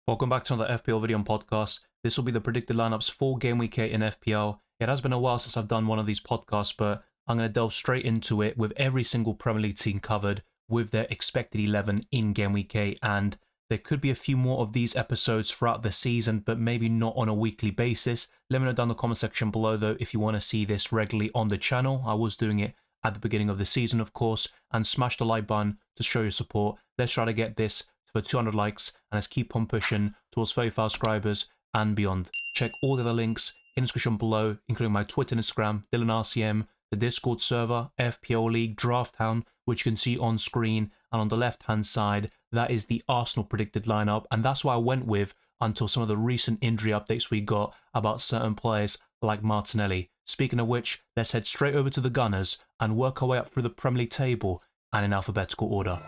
Welcome back to another FPL video and podcast. This will be the predicted lineups for Game Week 8 in FPL. It has been a while since I've done one of these podcasts, but I'm going to delve straight into it with every single Premier League team covered with their expected 11 in Game Week 8. And there could be a few more of these episodes throughout the season, but maybe not on a weekly basis. Let me know down in the comment section below, though, if you want to see this regularly on the channel. I was doing it at the beginning of the season, of course, and smash the like button to show your support. Let's try to get this for 200 likes, and let's keep on pushing towards 35 subscribers and beyond. Check all the other links in the description below, including my Twitter and Instagram, DylanRCM, the Discord server, FPL League, Drafthound, which you can see on screen, and on the left-hand side, that is the Arsenal predicted lineup, and that's what I went with until some of the recent injury updates we got about certain players like Martinelli. Speaking of which, let's head straight over to the Gunners and work our way up through the Premier League table and in alphabetical order.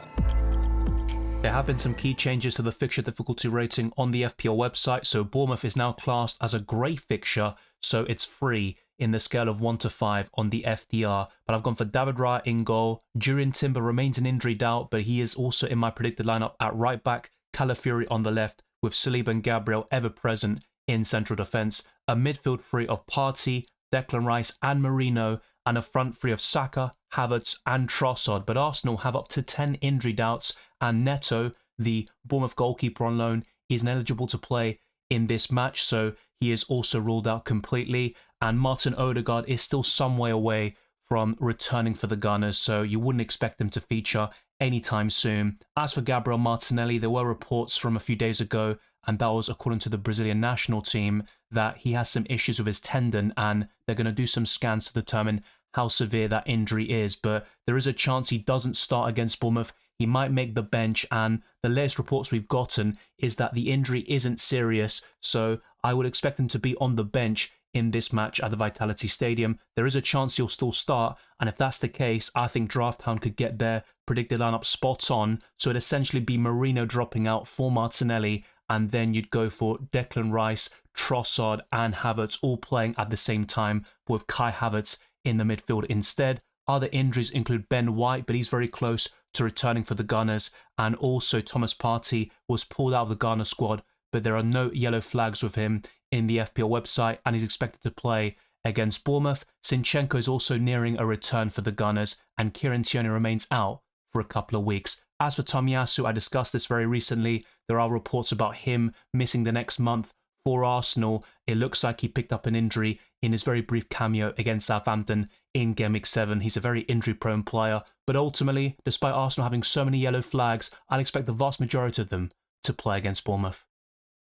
There have been some key changes to the fixture difficulty rating on the FPL website, so Bournemouth is now classed as a grey fixture, so it's free in the scale of 1 to 5 on the FDR. But I've gone for David Raya in goal. Jurriën Timber remains an injury doubt, but he is also in my predicted lineup at right back. Calafiori on the left, with Saliba and Gabriel ever present in central defence. A midfield three of Partey, Declan Rice and Merino, and a front three of Saka, Havertz and Trossard. But Arsenal have up to 10 injury doubts, and Neto, the Bournemouth goalkeeper on loan, is ineligible to play in this match, so he is also ruled out completely. And Martin Odegaard is still some way away from returning for the Gunners, so you wouldn't expect him to feature anytime soon. As for Gabriel Martinelli, there were reports from a few days ago, and that was according to the Brazilian national team, that he has some issues with his tendon, and they're going to do some scans to determine how severe that injury is. But there is a chance he doesn't start against Bournemouth. He might make the bench, and the latest reports we've gotten is that the injury isn't serious, so I would expect him to be on the bench in this match at the Vitality Stadium. There is a chance he'll still start, and if that's the case, I think Drafthound could get their predicted lineup spot on, so it'd essentially be Merino dropping out for Martinelli, and then you'd go for Declan Rice, Trossard and Havertz all playing at the same time, with Kai Havertz in the midfield instead. Other injuries include Ben White, but he's very close to returning for the Gunners, and also Thomas Partey was pulled out of the Ghana squad, but there are no yellow flags with him in the FPL website, and he's expected to play against Bournemouth. Zinchenko is also nearing a return for the Gunners, and Kieran Tierney remains out for a couple of weeks. As for Tomiyasu, I discussed this very recently. There are reports about him missing the next month for Arsenal. It looks like he picked up an injury in his very brief cameo against Southampton in Game Week 7. He's a very injury-prone player, but ultimately, despite Arsenal having so many yellow flags, I'll expect the vast majority of them to play against Bournemouth.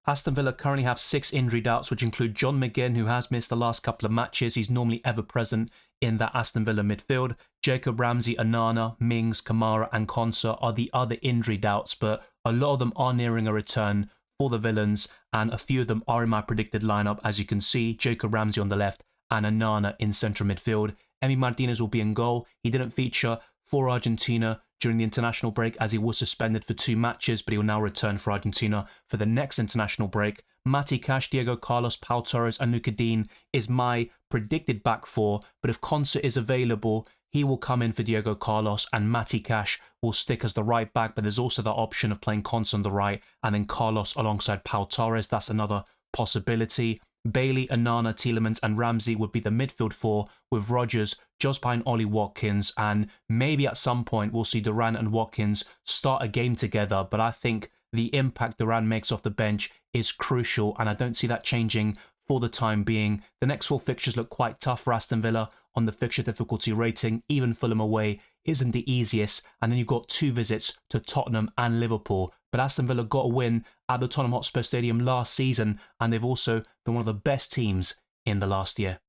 Aston Villa currently have 6 injury doubts, which include John McGinn, who has missed the last couple of matches. He's normally ever present in that Aston Villa midfield. Jacob Ramsey, Onana, Mings, Kamara and Konsa are the other injury doubts, but a lot of them are nearing a return for the Villains, and a few of them are in my predicted lineup, as you can see. Jacob Ramsey on the left and Onana in central midfield. Emi Martinez will be in goal. He didn't feature for Argentina during the international break as he was suspended for 2 matches, but he will now return for Argentina for the next international break. Matty Cash, Diego Carlos, Pau Torres and Luka Dean is my predicted back four, but if Konsa is available, he will come in for Diego Carlos and Matty Cash will stick as the right back, but there's also the option of playing Konsa on the right and then Carlos alongside Pau Torres. That's another possibility. Bailey, Onana, Tielemans and Ramsey would be the midfield four, with Rodgers just behind Ollie Watkins, and maybe at some point we'll see Duran and Watkins start a game together, but I think the impact Duran makes off the bench is crucial, and I don't see that changing for the time being. The next 4 fixtures look quite tough for Aston Villa on the fixture difficulty rating. Even Fulham away isn't the easiest, and then you've got 2 visits to Tottenham and Liverpool. But Aston Villa got a win at the Tottenham Hotspur Stadium last season, and they've also been one of the best teams in the last year.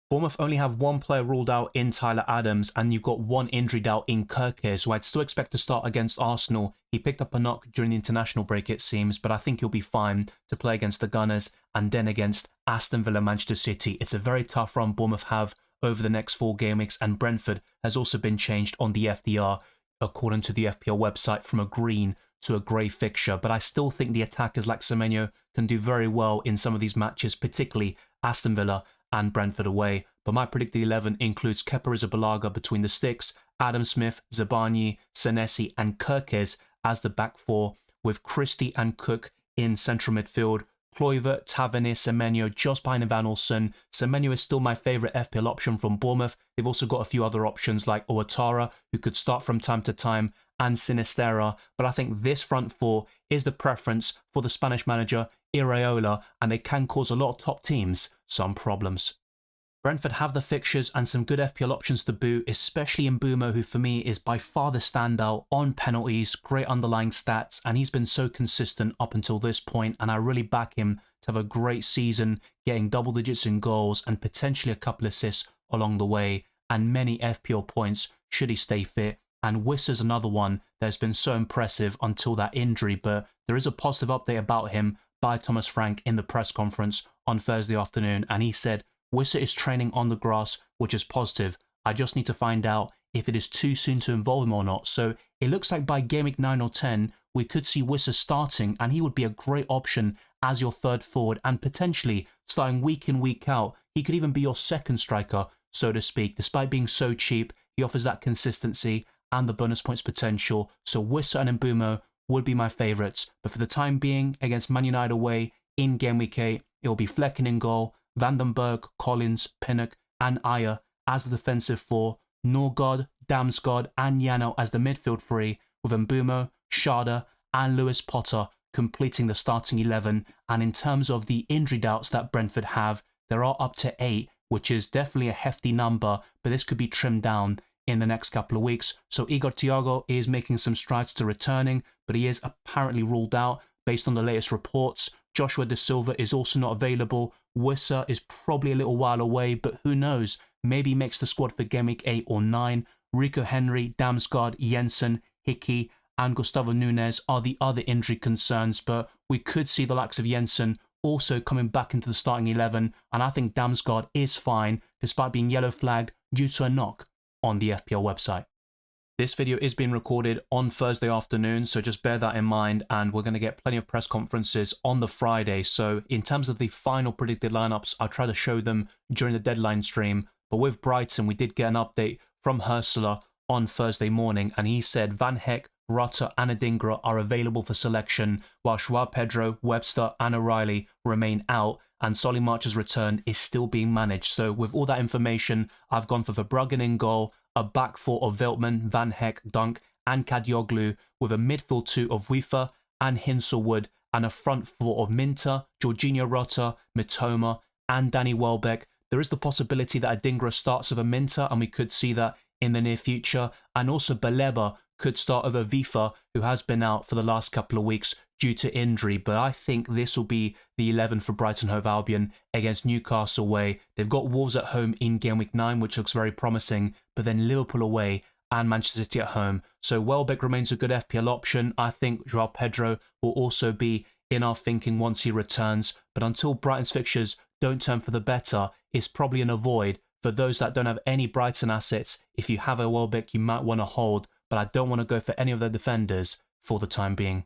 Bournemouth only have 1 player ruled out in Tyler Adams, and you've got 1 injury doubt in Kirkes, who I'd still expect to start against Arsenal. He picked up a knock during the international break, it seems, but I think he'll be fine to play against the Gunners and then against Aston Villa, Manchester City. It's a very tough run Bournemouth have over the next 4 game weeks, and Brentford has also been changed on the FDR, according to the FPL website, from a green to a grey fixture. But I still think the attackers like Semenyo can do very well in some of these matches, particularly Aston Villa and Brentford away. But my predicted 11 includes Kepa Arrizabalaga between the sticks, Adam Smith, Zabarnyi, Senesi and Kirkes as the back four, with Christie and Cook in central midfield. Kluivert, Tavernier, Semenyo just behind Van Olsen. Semenyo is still my favourite FPL option from Bournemouth. They've also got a few other options like Ouattara, who could start from time to time, and Sinisterra. But I think this front four is the preference for the Spanish manager, Iraola, and they can cause a lot of top teams some problems. Brentford have the fixtures and some good FPL options to boot, especially in Mbeumo, who for me is by far the standout on penalties, great underlying stats, and he's been so consistent up until this point, and I really back him to have a great season, getting double digits in goals and potentially a couple assists along the way, and many FPL points should he stay fit. And Wissa's another one that's been so impressive until that injury, but there is a positive update about him by Thomas Frank in the press conference on Thursday afternoon, and he said, Wissa is training on the grass, which is positive. I just need to find out if it is too soon to involve him or not. So it looks like by game week 9 or 10, we could see Wissa starting, and he would be a great option as your third forward and potentially starting week in, week out. He could even be your second striker, so to speak. Despite being so cheap, he offers that consistency and the bonus points potential. So Wissa and Mbeumo would be my favourites. But for the time being, against Man United away in game week 8, it will be Flecken in goal, Vandenberg, Collins, Pinnock and Ayer as the defensive four, Norgard, Damsgaard and Yano as the midfield three, with Mbeumo, Schade and Lewis Potter completing the starting 11. And in terms of the injury doubts that Brentford have, there are up to 8, which is definitely a hefty number, but this could be trimmed down in the next couple of weeks. So Igor Thiago is making some strides to returning, but he is apparently ruled out based on the latest reports. Joshua Da Silva is also not available. Wissa is probably a little while away, but who knows? Maybe he makes the squad for game week 8 or 9. Rico Henry, Damsgaard, Jensen, Hickey and Gustavo Nunes are the other injury concerns, but we could see the likes of Jensen also coming back into the starting 11, and I think Damsgaard is fine despite being yellow flagged due to a knock on the FPL website. This video is being recorded on Thursday afternoon, so just bear that in mind, and we're going to get plenty of press conferences on the Friday. So in terms of the final predicted lineups, I'll try to show them during the deadline stream. But with Brighton, we did get an update from Ursula on Thursday morning, and he said Van Heck, Rutter and Adingra are available for selection, while Joao Pedro, Webster and O'Reilly remain out, and Solly March's return is still being managed. So with all that information, I've gone for Verbruggen in goal, a back four of Veltman, Van Heck, Dunk and Kadioglu, with a midfield two of Wiefer and Hinselwood, and a front four of Minter, Jorginho Rutter, Mitoma and Danny Welbeck. There is the possibility that Adingra starts over Minter, and we could see that in the near future, and also Baleba could start over Wiefer, who has been out for the last couple of weeks due to injury. But I think this will be the 11 for Brighton Hove Albion against Newcastle away. They've got Wolves at home in game week 9, which looks very promising, but then Liverpool away and Manchester City at home. So Welbeck remains a good FPL option. I think Joao Pedro will also be in our thinking once he returns, but until Brighton's fixtures don't turn for the better, it's probably an avoid. For those that don't have any Brighton assets, if you have a Welbeck, you might want to hold, but I don't want to go for any of their defenders for the time being.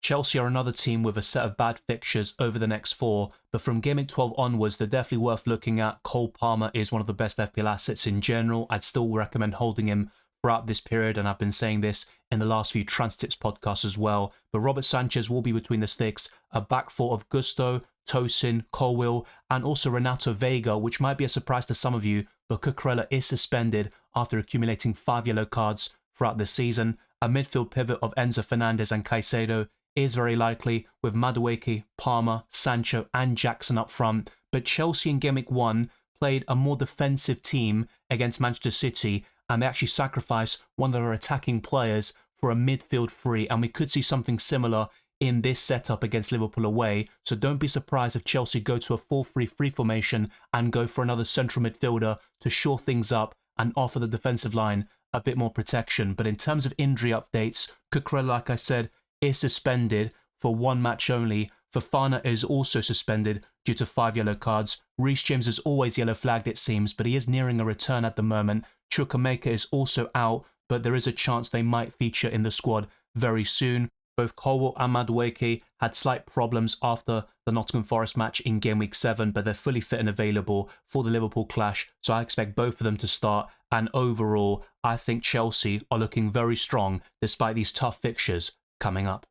Chelsea are another team with a set of bad fixtures over the next 4, but from game week 12 onwards, they're definitely worth looking at. Cole Palmer is one of the best FPL assets in general. I'd still recommend holding him throughout this period, and I've been saying this in the last few Trans Tips podcasts as well. But Robert Sanchez will be between the sticks, a back four of Gusto, Tosin, Colwill, and also Renato Vega, which might be a surprise to some of you, but Cucurella is suspended after accumulating 5 yellow cards throughout the season. A midfield pivot of Enzo Fernandez and Caicedo is very likely, with Madueke, Palmer, Sancho and Jackson up front. But Chelsea in game week 1 played a more defensive team against Manchester City, and they actually sacrificed one of their attacking players for a midfield free, and we could see something similar in this setup against Liverpool away. So don't be surprised if Chelsea go to a 4-3-3 formation and go for another central midfielder to shore things up and offer the defensive line a bit more protection. But in terms of injury updates, Cucurella, like I said, is suspended for 1 match only. Fofana is also suspended due to 5 yellow cards. Reece James is always yellow flagged, it seems, but he is nearing a return at the moment. Chukwuemeka is also out, but there is a chance they might feature in the squad very soon. Both Colwill and Madueke had slight problems after the Nottingham Forest match in game week 7, but they're fully fit and available for the Liverpool clash, so I expect both of them to start. And overall, I think Chelsea are looking very strong despite these tough fixtures coming up.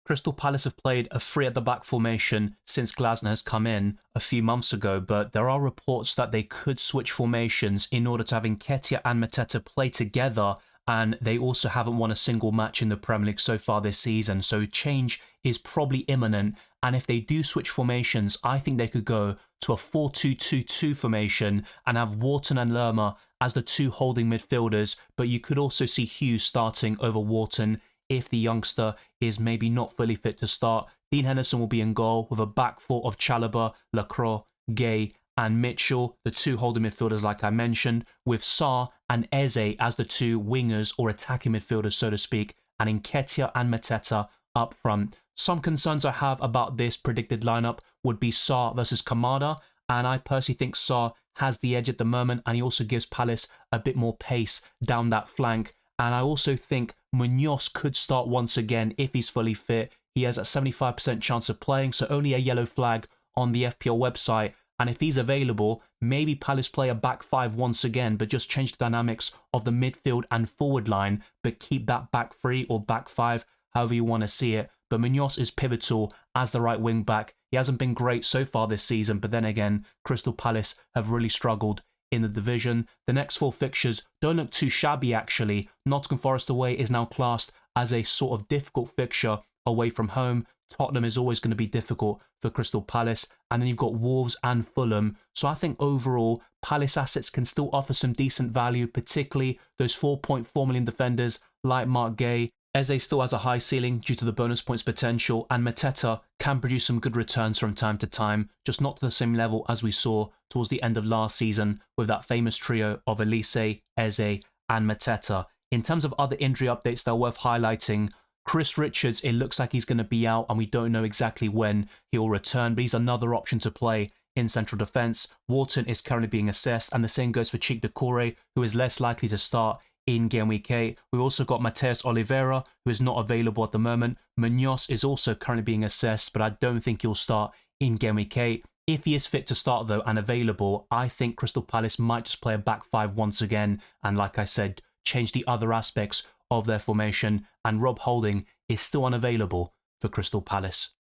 Crystal Palace have played a three at the back formation since Glasner has come in a few months ago, but there are reports that they could switch formations in order to have Nketiah and Mateta play together, and they also haven't won a single match in the Premier League so far this season, so change is probably imminent. And if they do switch formations, I think they could go to a 4-2-2-2 formation and have Wharton and Lerma as the two holding midfielders, but you could also see Hughes starting over Wharton if the youngster is maybe not fully fit to start. Dean Henderson will be in goal with a back four of Chalobah, Lacroix, Gay and Mitchell, the two holding midfielders like I mentioned, with Sarr and Eze as the two wingers or attacking midfielders, so to speak, and Nketiah and Mateta up front. Some concerns I have about this predicted lineup would be Sarr versus Kamada, and I personally think Sarr has the edge at the moment, and he also gives Palace a bit more pace down that flank. And I also think Munoz could start once again if he's fully fit. He has a 75% chance of playing, so only a yellow flag on the FPL website. And if he's available, maybe Palace play a back five once again, but just change the dynamics of the midfield and forward line, but keep that back three or back five, however you want to see it. But Munoz is pivotal as the right wing back. He hasn't been great so far this season, but then again, Crystal Palace have really struggled in the division. The next four fixtures don't look too shabby actually. Nottingham Forest away is now classed as a sort of difficult fixture away from home. Tottenham is always going to be difficult for Crystal Palace. And then you've got Wolves and Fulham. So I think overall, Palace assets can still offer some decent value, particularly those 4.4 million defenders like Mark Gay. Eze still has a high ceiling due to the bonus points potential, and Mateta can produce some good returns from time to time, just not to the same level as we saw towards the end of last season with that famous trio of Elise, Eze and Mateta. In terms of other injury updates that are worth highlighting, Chris Richards, it looks like he's going to be out and we don't know exactly when he'll return, but he's another option to play in central defence. Wharton is currently being assessed, and the same goes for Cheik Doucouré, who is less likely to start in Game Week 8. We've also got Mateus Oliveira, who is not available at the moment. Munoz is also currently being assessed, but I don't think he'll start in Game Week 8. If he is fit to start though and available, I think Crystal Palace might just play a back five once again, and like I said, change the other aspects of their formation, and Rob Holding is still unavailable for Crystal Palace.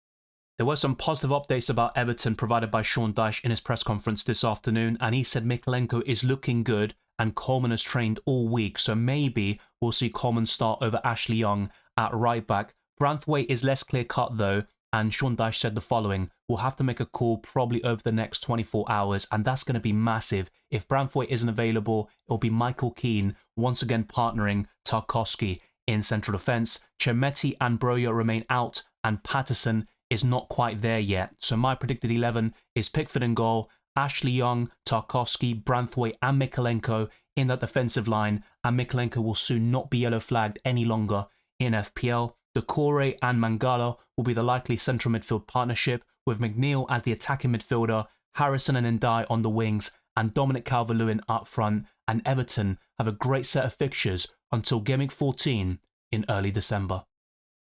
There were some positive updates about Everton provided by Sean Dyche in his press conference this afternoon, and he said Mykolenko is looking good and Coleman has trained all week, so maybe we'll see Coleman start over Ashley Young at right back. Branthwaite is less clear cut though, and Sean Dyche said the following: we'll have to make a call probably over the next 24 hours, and that's going to be massive. If Branthwaite isn't available, it'll be Michael Keane once again partnering Tarkowski in central defence. Chermeti and Broja remain out, and Patterson is not quite there yet. So my predicted 11 is Pickford in goal, Ashley Young, Tarkowski, Branthwaite and Mykolenko in that defensive line, and Mykolenko will soon not be yellow flagged any longer in FPL. Doucouré and Mangala will be the likely central midfield partnership, with McNeil as the attacking midfielder, Harrison and Ndiaye on the wings, and Dominic Calvert-Lewin up front. And Everton have a great set of fixtures until Game Week 14 in early December.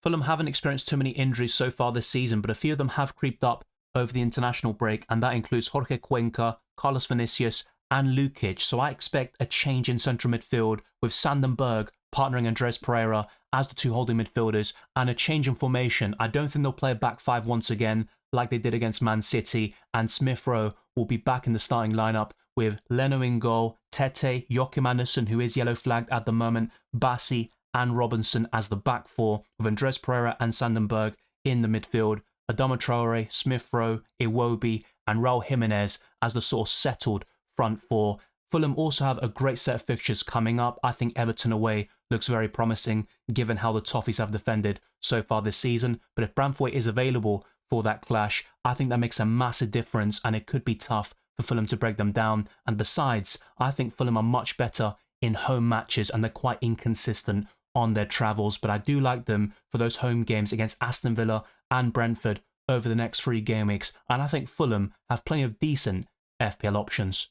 Fulham haven't experienced too many injuries so far this season, but a few of them have creeped up over the international break, and that includes Jorge Cuenca, Carlos Vinicius and Lukic. So I expect a change in central midfield, with Sandenberg partnering Andres Pereira as the two holding midfielders, and a change in formation. I don't think they'll play a back five once again like they did against Man City, and Smith Rowe will be back in the starting lineup with Leno in goal, Tete, Joachim Andersen, who is yellow flagged at the moment, Bassi and Robinson as the back four, with Andres Pereira and Sandenberg in the midfield, Adama Traore, Smith Rowe, Iwobi and Raul Jimenez as the sort of settled front four. Fulham also have a great set of fixtures coming up. I think Everton away looks very promising given how the Toffees have defended so far this season, but if Branthwaite is available for that clash, I think that makes a massive difference, and it could be tough for Fulham to break them down. And besides, I think Fulham are much better in home matches and they're quite inconsistent on their travels, but I do like them for those home games against Aston Villa and Brentford over the next 3 game weeks, and I think Fulham have plenty of decent FPL options.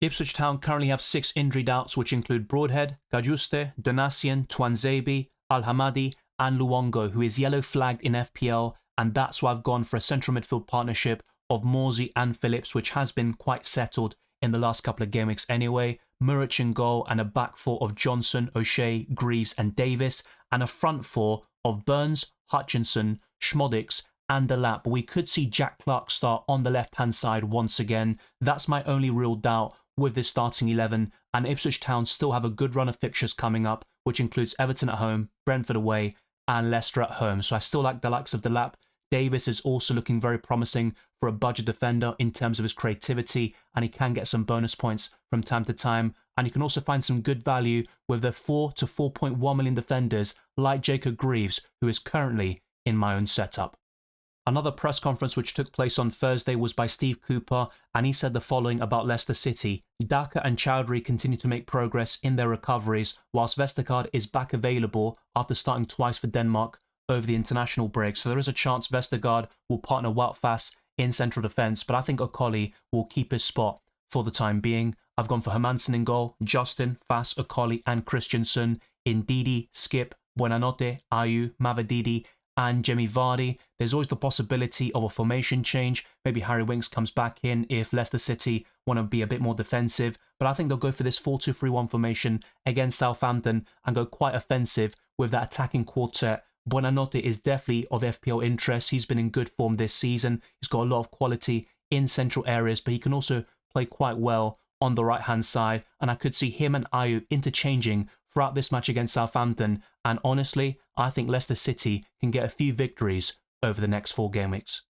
Ipswich Town currently have 6 injury doubts, which include Broadhead, Gajuste, Donasian, Twanzebe, Al-Hamadi and Luongo, who is yellow flagged in FPL, and that's why I've gone for a central midfield partnership of Morsey and Phillips, which has been quite settled in the last couple of game weeks anyway. Muric in goal, and a back four of Johnson, O'Shea, Greaves and Davis, and a front four of Burns, Hutchinson, Schmodix, and Delap. But we could see Jack Clark start on the left-hand side once again. That's my only real doubt with this starting 11. And Ipswich Town still have a good run of fixtures coming up, which includes Everton at home, Brentford away, and Leicester at home. So I still like the likes of Delap. Davis is also looking very promising for a budget defender in terms of his creativity, and he can get some bonus points from time to time. And you can also find some good value with the 4 to 4.1 million defenders like Jacob Greaves, who is currently in my own setup. Another press conference which took place on Thursday was by Steve Cooper, and he said the following about Leicester City. Daka and Chowdhury continue to make progress in their recoveries, whilst Vestergaard is back available after starting twice for Denmark over the international break. So there is a chance Vestergaard will partner Wout Faes in central defence, but I think Okoli will keep his spot for the time being. I've gone for Hermansen in goal, Justin, Faes, Okoli and Christensen. In Didi, Skip, Buonanotte, Ayew, Mavididi and Jamie Vardy. There's always the possibility of a formation change. Maybe Harry Winks comes back in if Leicester City want to be a bit more defensive. But I think they'll go for this 4-2-3-1 formation against Southampton and go quite offensive with that attacking quartet. Buonanotte is definitely of FPL interest. He's been in good form this season. He's got a lot of quality in central areas, but he can also play quite well on the right-hand side. And I could see him and Ayew interchanging throughout this match against Southampton. And honestly, I think Leicester City can get a few victories over the next 4 game weeks.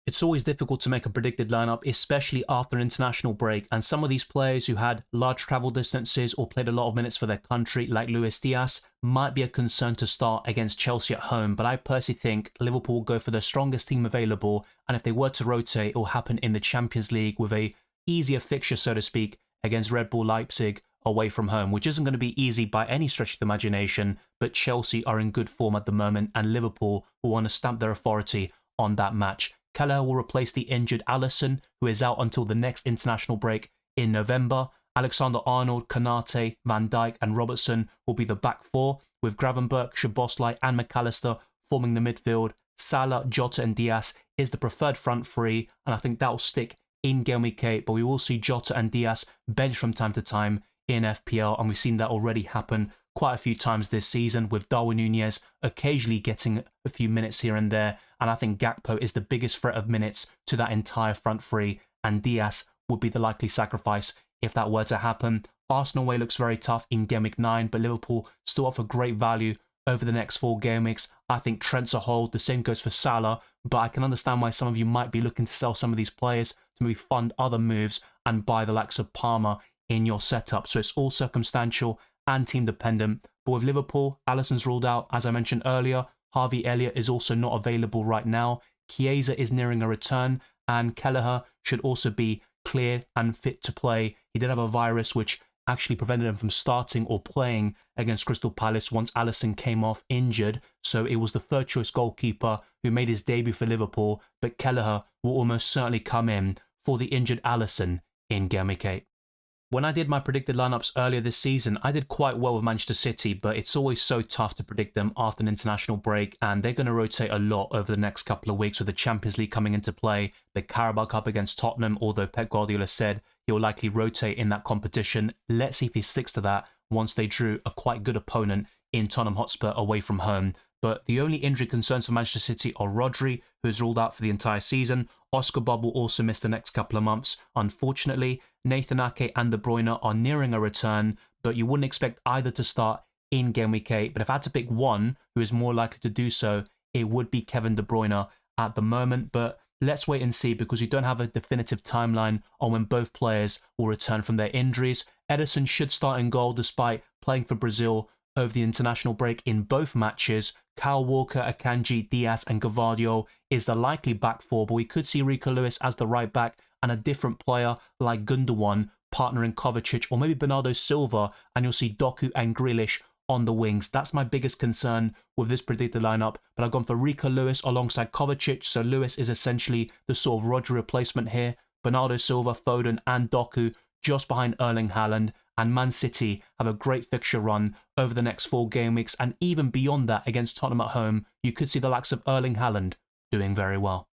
It's always difficult to make a predicted lineup, especially after an international break, and some of these players who had large travel distances or played a lot of minutes for their country, like Luis Diaz, might be a concern to start against Chelsea at home. But I personally think Liverpool will go for the strongest team available, and if they were to rotate, it will happen in the Champions League with a easier fixture, so to speak, against Red Bull Leipzig away from home, which isn't going to be easy by any stretch of the imagination, but Chelsea are in good form at the moment, and Liverpool will want to stamp their authority on that match. Kelleher will replace the injured Alisson, who is out until the next international break in November. Alexander-Arnold, Konate, Van Dijk and Robertson will be the back four, with Gravenberch, Szoboszlai and McAllister forming the midfield. Salah, Jota and Diaz is the preferred front three, and I think that will stick in Game Week 8, but we will see Jota and Diaz bench from time to time in FPL, and we've seen that already happen quite a few times this season, with Darwin Núñez occasionally getting a few minutes here and there, and I think Gakpo is the biggest threat of minutes to that entire front three, and Diaz would be the likely sacrifice if that were to happen. Arsenal away looks very tough in Game Week 9, but Liverpool still offer great value over the next 4 game weeks. I think Trent's a hold, the same goes for Salah, but I can understand why some of you might be looking to sell some of these players to maybe fund other moves and buy the likes of Palmer in your setup. So it's all circumstantial and team dependent. But with Liverpool, Alisson's ruled out, as I mentioned earlier. Harvey Elliott is also not available right now. Chiesa is nearing a return, and Kelleher should also be clear and fit to play. He did have a virus which actually prevented him from starting or playing against Crystal Palace once Alisson came off injured. So it was the third choice goalkeeper who made his debut for Liverpool, but Kelleher will almost certainly come in for the injured Alisson in Game Week 8. When I did my predicted lineups earlier this season, I did quite well with Manchester City, but it's always so tough to predict them after an international break, and they're going to rotate a lot over the next couple of weeks with the Champions League coming into play, the Carabao Cup against Tottenham, although Pep Guardiola said he'll likely rotate in that competition. Let's see if he sticks to that once they drew a quite good opponent in Tottenham Hotspur away from home. But the only injury concerns for Manchester City are Rodri, who is ruled out for the entire season. Oscar Bob will also miss the next couple of months, unfortunately. Nathan Ake and De Bruyne are nearing a return, but you wouldn't expect either to start in Game Week 8. But if I had to pick one who is more likely to do so, it would be Kevin De Bruyne at the moment. But let's wait and see, because we don't have a definitive timeline on when both players will return from their injuries. Ederson should start in goal despite playing for Brazil over the international break in both matches. Kyle Walker, Akanji, Diaz and Gvardiol is the likely back four, but we could see Rico Lewis as the right back and a different player like Gundogan partnering Kovacic, or maybe Bernardo Silva, and you'll see Doku and Grealish on the wings. That's my biggest concern with this predicted lineup, but I've gone for Rico Lewis alongside Kovacic, so Lewis is essentially the sort of Rodri replacement here. Bernardo Silva, Foden and Doku just behind Erling Haaland, and Man City have a great fixture run over the next 4 game weeks, and even beyond that against Tottenham at home, you could see the likes of Erling Haaland doing very well.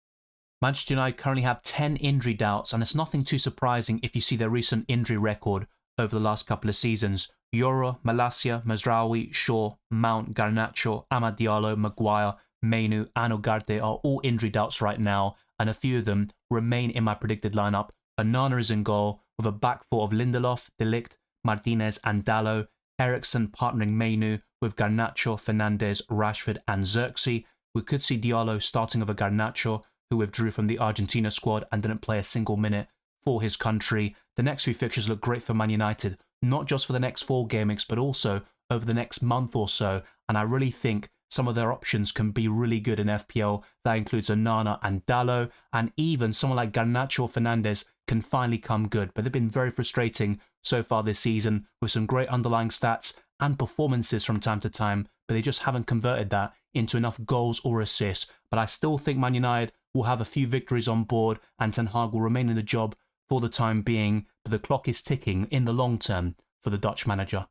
Manchester United currently have 10 injury doubts, and it's nothing too surprising if you see their recent injury record over the last couple of seasons. Yoro, Malacia, Mazraoui, Shaw, Mount, Garnacho, Amad Diallo, Maguire, Mainu, and Ugarte are all injury doubts right now, and a few of them remain in my predicted lineup. Onana is in goal, with a back four of Lindelof, De Ligt, Martinez and Dalot, Eriksen partnering Mainu with Garnacho, Fernandes, Rashford and Xerxes. We could see Diallo starting over Garnacho, who withdrew from the Argentina squad and didn't play a single minute for his country. The next few fixtures look great for Man United, not just for the next 4 game weeks, but also over the next month or so, and I really think some of their options can be really good in FPL. That includes Onana and Dalot, and even someone like Garnacho or Fernandes can finally come good, but they've been very frustrating so far this season with some great underlying stats and performances from time to time, but they just haven't converted that into enough goals or assists. But I still think Man United will have a few victories on board and Ten Hag will remain in the job for the time being, but the clock is ticking in the long term for the Dutch manager.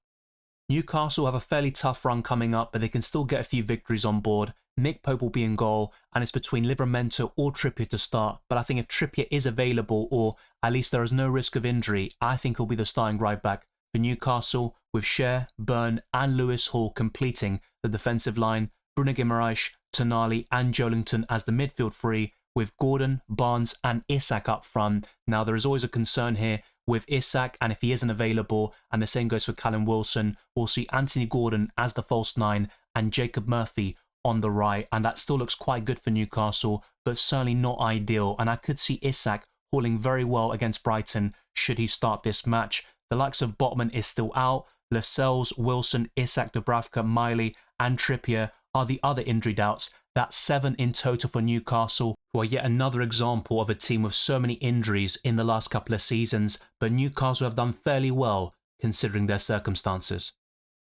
Newcastle have a fairly tough run coming up, but they can still get a few victories on board. Nick Pope will be in goal, and it's between Livramento or Trippier to start. But I think if Trippier is available, or at least there is no risk of injury, I think he'll be the starting right back for Newcastle, with Schär, Byrne and Lewis Hall completing the defensive line, Bruno Guimaraes, Tonali and Joelinton as the midfield three, with Gordon, Barnes and Isak up front. Now there is always a concern here with Isak, and if he isn't available, and the same goes for Callum Wilson, we'll see Anthony Gordon as the false 9 and Jacob Murphy on the right, and that still looks quite good for Newcastle, but certainly not ideal, and I could see Isak hauling very well against Brighton should he start this match. The likes of Botman is still out, Lascelles, Wilson, Isak, Dubravka, Miley and Trippier are the other injury doubts. That's 7 in total for Newcastle, who are yet another example of a team with so many injuries in the last couple of seasons, but Newcastle have done fairly well considering their circumstances.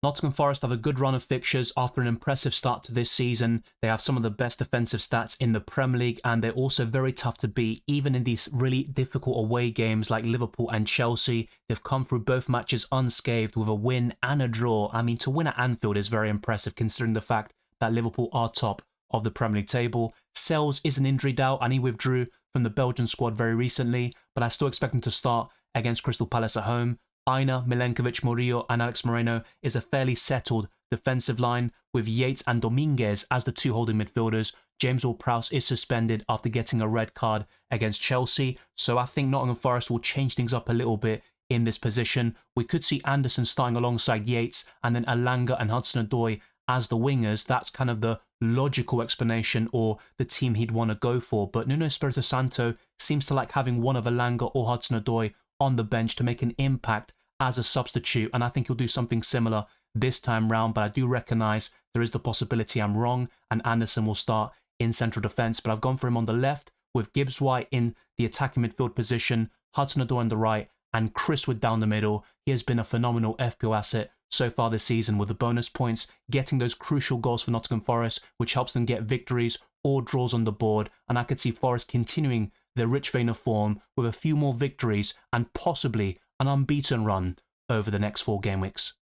Nottingham Forest have a good run of fixtures after an impressive start to this season. They have some of the best defensive stats in the Premier League, and they're also very tough to beat, even in these really difficult away games like Liverpool and Chelsea. They've come through both matches unscathed with a win and a draw. I mean, to win at Anfield is very impressive considering the fact that Liverpool are top of the Premier League table. Sells is an injury doubt and he withdrew from the Belgian squad very recently, but I still expect him to start against Crystal Palace at home. Aina, Milenkovic, Murillo and Alex Moreno is a fairly settled defensive line with Yates and Dominguez as the 2 holding midfielders. James Ward-Prowse is suspended after getting a red card against Chelsea, so I think Nottingham Forest will change things up a little bit in this position. We could see Anderson starting alongside Yates and then Alanga and Hudson-Odoi as the wingers. That's kind of the logical explanation, or the team he'd want to go for, but Nuno Espirito Santo seems to like having one of Alanga or Hudson-Odoi on the bench to make an impact as a substitute, and I think he'll do something similar this time round, but I do recognise there is the possibility I'm wrong and Anderson will start in central defence, but I've gone for him on the left with Gibbs White in the attacking midfield position, Hudson-Odoi on the right and Chris Wood down the middle. He has been a phenomenal FPL asset so far this season with the bonus points, getting those crucial goals for Nottingham Forest, which helps them get victories or draws on the board, and I could see Forest continuing their rich vein of form with a few more victories and possibly an unbeaten run over the next 4 game weeks.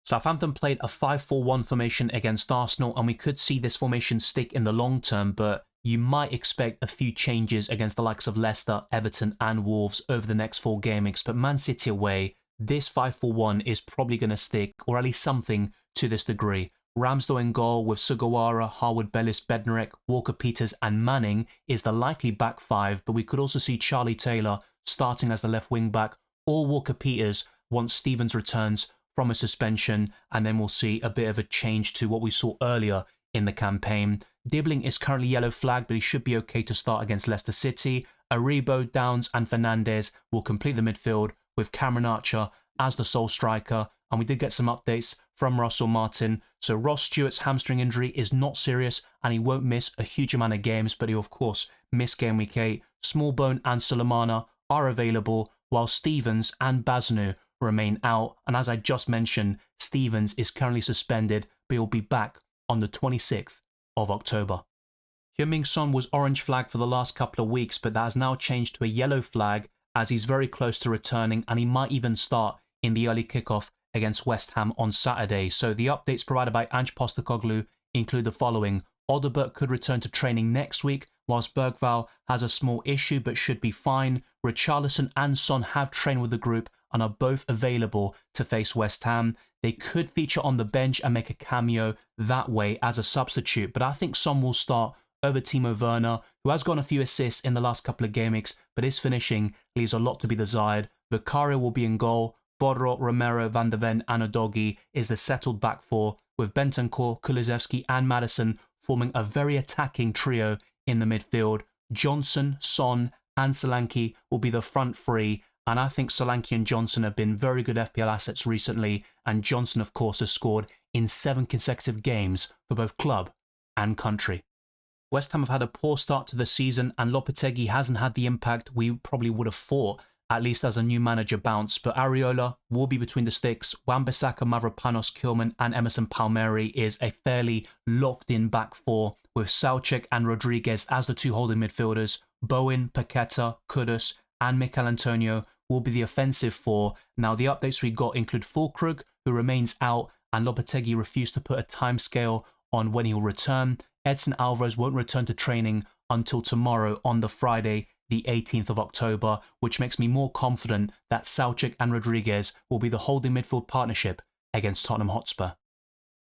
Southampton played a 5-4-1 formation against Arsenal, and we could see this formation stick in the long term, but you might expect a few changes against the likes of Leicester, Everton and Wolves over the next 4 game weeks, but Man City away, this 5-4-1 is probably going to stick, or at least something to this degree. Ramsdale in goal with Sugawara, Harwood, Bellis, Bednarek, Walker-Peters and Manning is the likely back 5, but we could also see Charlie Taylor starting as the left wing back, or Walker-Peters once Stevens returns from a suspension, and then we'll see a bit of a change to what we saw earlier in the campaign. Dibbling is currently yellow flagged, but he should be okay to start against Leicester City. Aribo, Downs and Fernandes will complete the midfield with Cameron Archer as the sole striker, and we did get some updates from Russell Martin. So Ross Stewart's hamstring injury is not serious and he won't miss a huge amount of games, but he'll of course miss game week 8. Smallbone and Sulemana are available, while Stevens and Basnu remain out, and as I just mentioned, Stevens is currently suspended, but he'll be back on the 26th of October. Heung-min Son was orange flagged for the last couple of weeks, but that has now changed to a yellow flag as he's very close to returning, and he might even start in the early kickoff against West Ham on Saturday. So the updates provided by Ange Postecoglou include the following. Odobert could return to training next week, whilst Bergvall has a small issue but should be fine. Richarlison and Son have trained with the group and are both available to face West Ham. they could feature on the bench and make a cameo that way as a substitute. But I think Son will start over Timo Werner, who has gotten a few assists in the last couple of game weeks, but his finishing leaves a lot to be desired. Vicario will be in goal. Borro, Romero, Van de Ven and Udogie is the settled back four, with Bentancur, Kulusevski and Maddison forming a very attacking trio in the midfield. Johnson, Son and Solanke will be the front three, and I think Solanke and Johnson have been very good FPL assets recently, and Johnson of course has scored in 7 consecutive games for both club and country. West Ham have had a poor start to the season, and Lopetegui hasn't had the impact we probably would have thought, at least as a new manager bounce, but Areola will be between the sticks. Wan-Bissaka, Mavropanos, Kilman and Emerson Palmieri is a fairly locked-in back four, with Soucek and Rodriguez as the two holding midfielders. Bowen, Paqueta, Kudus and Mikel Antonio will be the offensive four. Now, the updates we got include Fulkrug, who remains out, and Lopetegui refused to put a timescale on when he'll return. Edson Alvarez won't return to training until tomorrow on the Friday, the 18th of October, which makes me more confident that Soucek and Rodriguez will be the holding midfield partnership against Tottenham Hotspur.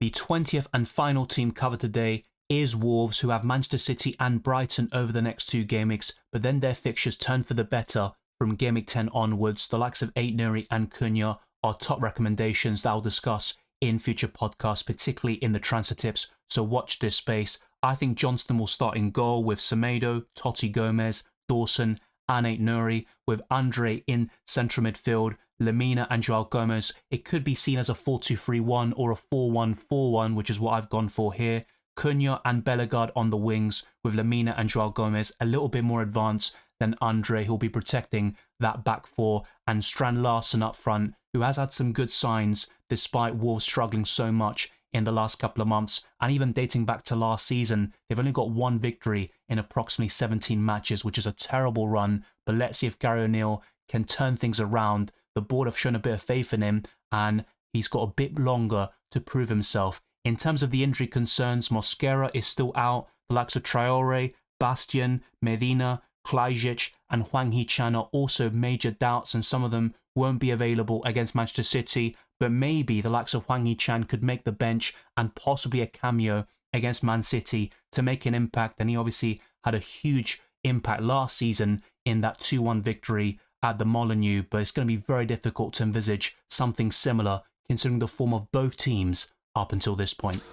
The 20th and final team covered today is Wolves, who have Manchester City and Brighton over the next 2 game weeks, but then their fixtures turn for the better from game week 10 onwards. The likes of Aït-Nouri and Cunha are top recommendations that I'll discuss in future podcasts, particularly in the transfer tips, so watch this space. I think Johnston will start in goal with Semedo, Totti Gomez, Dawson and Aït-Nouri, with Andre in central midfield, Lemina and Joao Gomez. It could be seen as a 4-2-3-1 or a 4-1-4-1, which is what I've gone for here. Cunha and Bellegarde on the wings, with Lemina and Joao Gomez a little bit more advanced than Andre, who'll be protecting that back four, and Strand Larsen up front, who has had some good signs despite Wolves struggling so much in the last couple of months, and even dating back to last season, they've only got 1 victory in approximately 17 matches, which is a terrible run. But let's see if Gary O'Neill can turn things around. The board have shown a bit of faith in him, and he's got a bit longer to prove himself. In terms of the injury concerns, Mosquera is still out. The likes of Traore, Bastian, Medina, Klajic and Hwang Hee-chan are also major doubts, and some of them won't be available against Manchester City, but maybe the likes of Hwang Hee-chan could make the bench and possibly a cameo against Man City to make an impact. And he obviously had a huge impact last season in that 2-1 victory at the Molineux, but it's going to be very difficult to envisage something similar considering the form of both teams up until this point.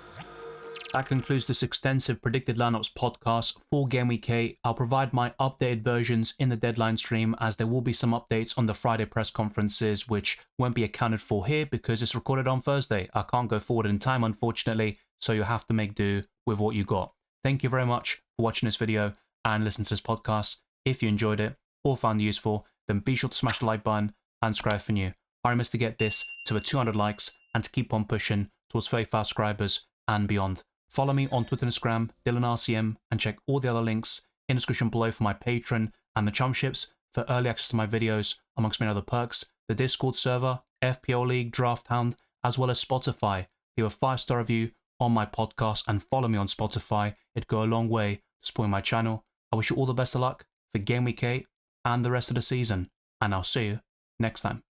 That concludes this extensive Predicted Lineups podcast for Game Week 8. I'll provide my updated versions in the deadline stream, as there will be some updates on the Friday press conferences which won't be accounted for here because it's recorded on Thursday. I can't go forward in time, unfortunately, so you have to make do with what you got. Thank you very much for watching this video and listening to this podcast. If you enjoyed it or found it useful, then be sure to smash the like button and subscribe for new. I promise to get this to 200 likes and to keep on pushing towards 35 subscribers and beyond. Follow me on Twitter and Instagram, DylanRCM, and check all the other links in the description below for my Patreon and the Champships for early access to my videos, amongst many other perks, the Discord server, FPL League, Drafthound, as well as Spotify. Leave a 5-star review on my podcast and follow me on Spotify. It'd go a long way to supporting my channel. I wish you all the best of luck for Game Week 8 and the rest of the season, and I'll see you next time.